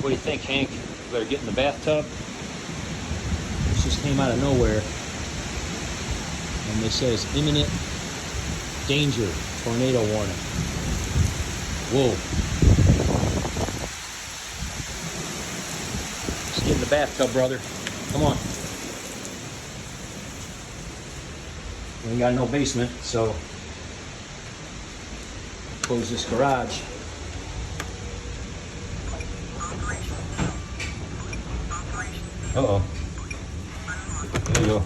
What do you think, Hank? We better get in the bathtub? This just came out of nowhere. And they says imminent danger, tornado warning. Whoa. Let's get in the bathtub, brother. Come on. We ain't got no basement, so close this garage. Uh-oh. There you go.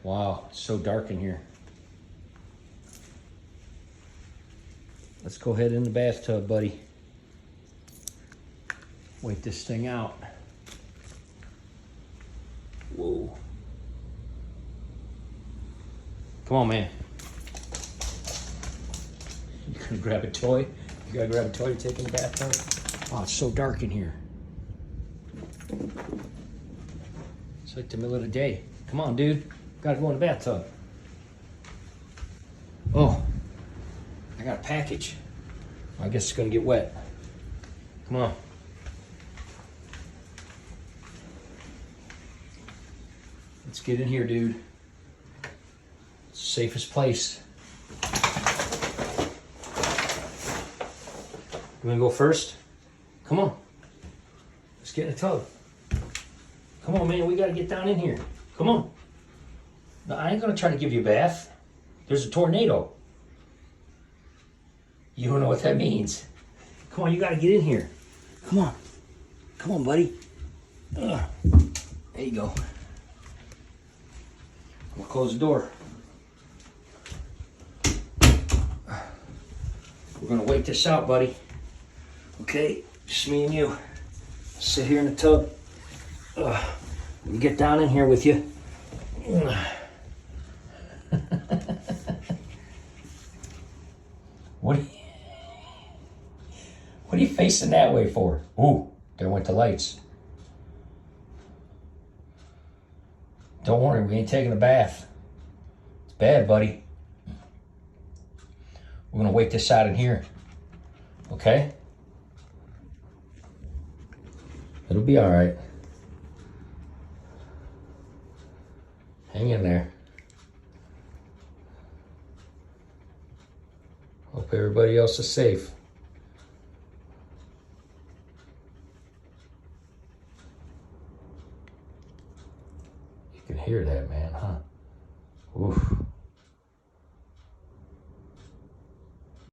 Wow, it's so dark in here. Let's go ahead in the bathtub, buddy. Wait this thing out. Whoa. Come on, man. You gonna grab a toy? You gotta grab a toy to take in the bathtub? Oh, it's so dark in here. It's like the middle of the day. Come on, dude. Gotta go in the bathtub. Oh, I got a package. I guess it's gonna get wet. Come on. Let's get in here, dude. It's the safest place. You wanna go first? Come on. Let's get in the tub. Come on, man, we gotta get down in here. Come on. No, I ain't gonna try to give you a bath. There's a tornado. You don't know what that means. Come on, you gotta get in here. Come on. Come on, buddy. There you go. We'll close the door. We're gonna wait this out, buddy. Okay, just me and you. Sit here in the tub. Let me get down in here with you. What are you facing that way for? Ooh, there went the lights. Don't worry, we ain't taking a bath. It's bad, buddy. We're gonna wait this out in here. Okay? It'll be all right. Hang in there. Hope everybody else is safe. You can hear that, man, huh? Oof.